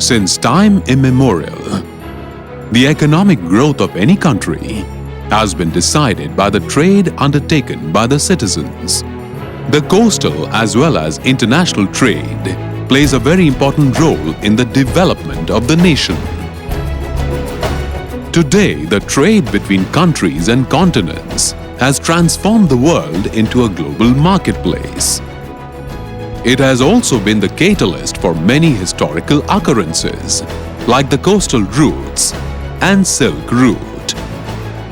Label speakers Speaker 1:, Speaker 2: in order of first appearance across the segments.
Speaker 1: Since time immemorial, the economic growth of any country has been decided by the trade undertaken by the citizens. The coastal as well as international trade plays a very important role in the development of the nation. Today, the trade between countries and continents has transformed the world into a global marketplace. It has also been the catalyst for many historical occurrences, like the coastal routes and Silk Route.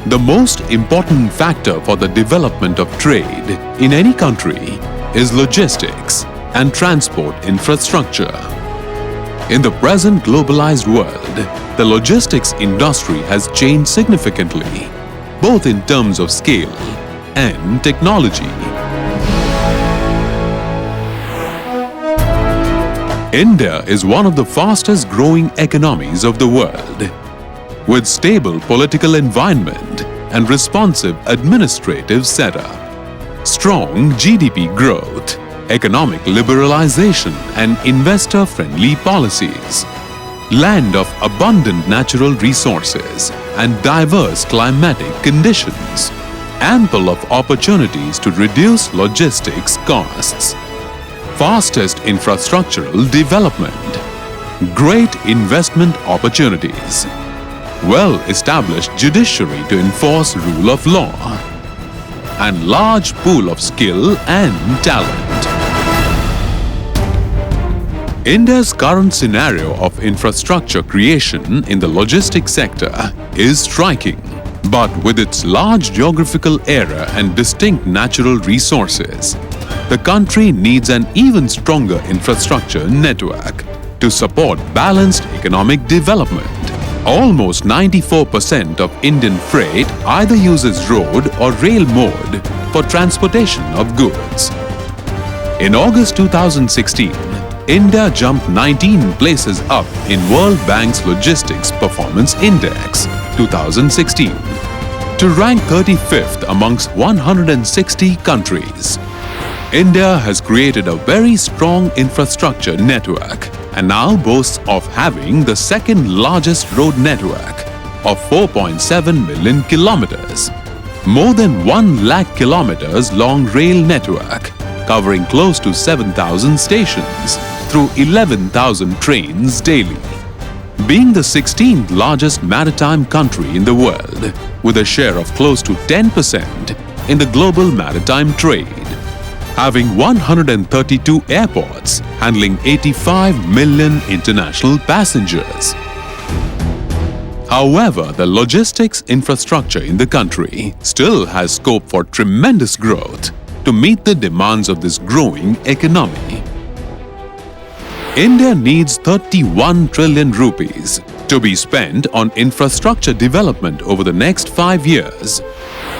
Speaker 1: The most important factor for the development of trade in any country is logistics and transport infrastructure. In the present globalized world, the logistics industry has changed significantly, both in terms of scale and technology. India is one of the fastest growing economies of the world. With stable political environment and responsive administrative setup, strong GDP growth, economic liberalization and investor-friendly policies, land of abundant natural resources and diverse climatic conditions, ample of opportunities to reduce logistics costs, fastest infrastructural development, great investment opportunities, well-established judiciary to enforce rule of law, and large pool of skill and talent. India's current scenario of infrastructure creation in the logistics sector is striking, but with its large geographical area and distinct natural resources, the country needs an even stronger infrastructure network to support balanced economic development. Almost 94% of Indian freight either uses road or rail mode for transportation of goods. In August 2016, India jumped 19 places up in World Bank's Logistics Performance Index 2016 to rank 35th amongst 160 countries. India has created a very strong infrastructure network and now boasts of having the second largest road network of 4.7 million kilometers, more than 1 lakh kilometers long rail network covering close to 7,000 stations through 11,000 trains daily. Being the 16th largest maritime country in the world with a share of close to 10% in the global maritime trade, having 132 airports handling 85 million international passengers. However, the logistics infrastructure in the country still has scope for tremendous growth to meet the demands of this growing economy. India needs 31 trillion rupees to be spent on infrastructure development over the next 5 years,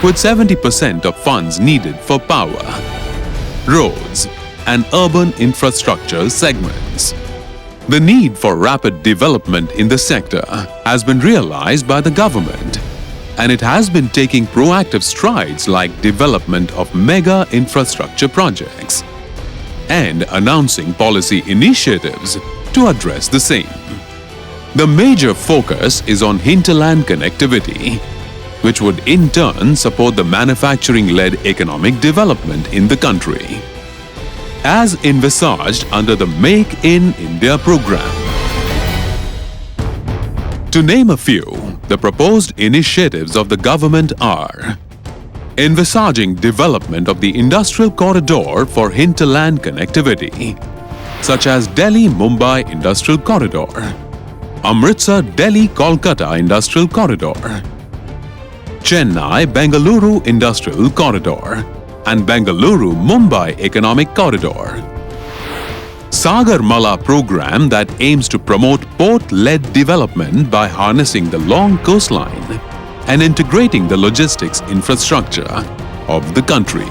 Speaker 1: with 70% of funds needed for power, roads and urban infrastructure segments. The need for rapid development in the sector has been realized by the government, and it has been taking proactive strides like development of mega infrastructure projects and announcing policy initiatives to address the same. The major focus is on hinterland connectivity, which would in turn support the manufacturing-led economic development in the country, as envisaged under the Make in India program. To name a few, the proposed initiatives of the government are envisaging development of the industrial corridor for hinterland connectivity, such as Delhi-Mumbai Industrial Corridor, Amritsar-Delhi-Kolkata Industrial Corridor, Chennai-Bengaluru Industrial Corridor, and Bengaluru-Mumbai Economic Corridor. Sagarmala program that aims to promote port-led development by harnessing the long coastline and integrating the logistics infrastructure of the country.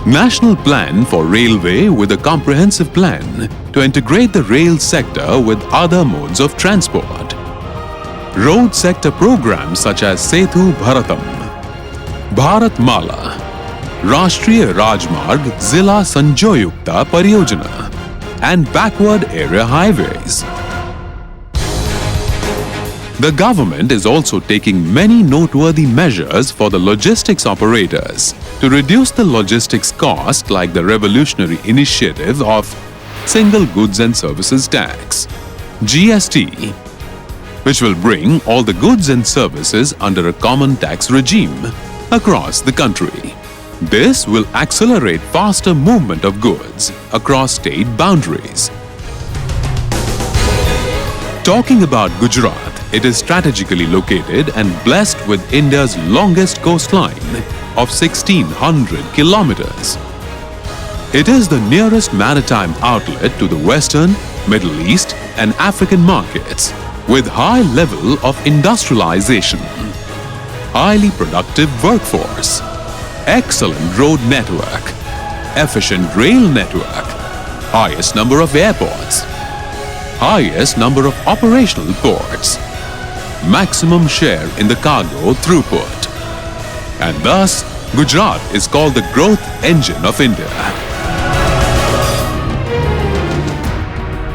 Speaker 1: National Plan for Railway with a comprehensive plan to integrate the rail sector with other modes of transport. Road sector programs such as Sethu Bharatam, Bharat Mala, Rashtriya Rajmarg Zila Sanjoyukta Pariyojana, and backward area highways. The government is also taking many noteworthy measures for the logistics operators to reduce the logistics cost, like the revolutionary initiative of Single Goods and Services Tax (GST), which will bring all the goods and services under a common tax regime across the country. This will accelerate faster movement of goods across state boundaries. Talking about Gujarat, it is strategically located and blessed with India's longest coastline of 1,600 kilometers. It is the nearest maritime outlet to the Western, Middle East and African markets, with high level of industrialization, highly productive workforce, excellent road network, efficient rail network, highest number of airports, highest number of operational ports, maximum share in the cargo throughput. And thus, Gujarat is called the growth engine of India.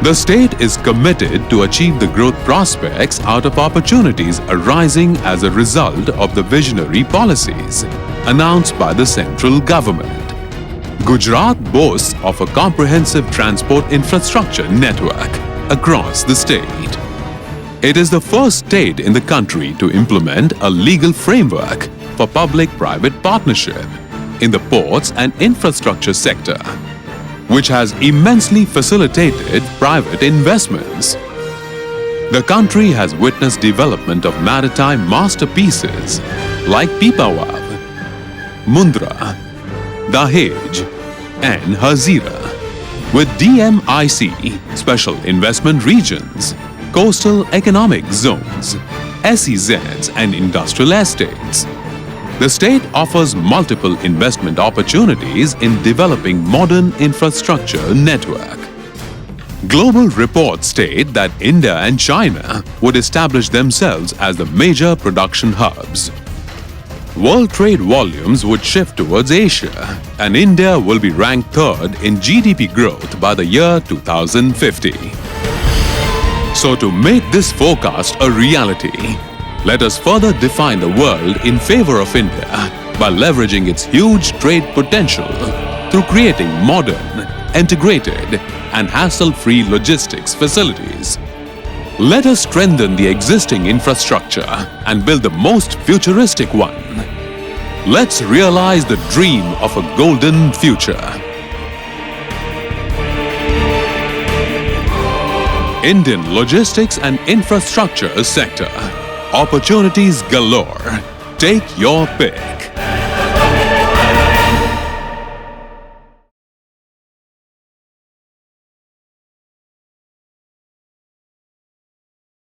Speaker 1: The state is committed to achieve the growth prospects out of opportunities arising as a result of the visionary policies announced by the central government. Gujarat boasts of a comprehensive transport infrastructure network across the state. It is the first state in the country to implement a legal framework for public-private partnership in the ports and infrastructure sector, which has immensely facilitated private investments. The country has witnessed development of maritime masterpieces like Pipavav, Mundra, Dahej and Hazira, with DMIC, Special Investment Regions, Coastal Economic Zones, SEZs and industrial estates. The state offers multiple investment opportunities in developing modern infrastructure network. Global reports state that India and China would establish themselves as the major production hubs. World trade volumes would shift towards Asia, and India will be ranked third in GDP growth by the year 2050. So to make this forecast a reality, let us further define the world in favor of India by leveraging its huge trade potential through creating modern, integrated and hassle-free logistics facilities. Let us strengthen the existing infrastructure and build the most futuristic one. Let's realize the dream of a golden future. Indian logistics and infrastructure sector. Opportunities galore. Take your pick.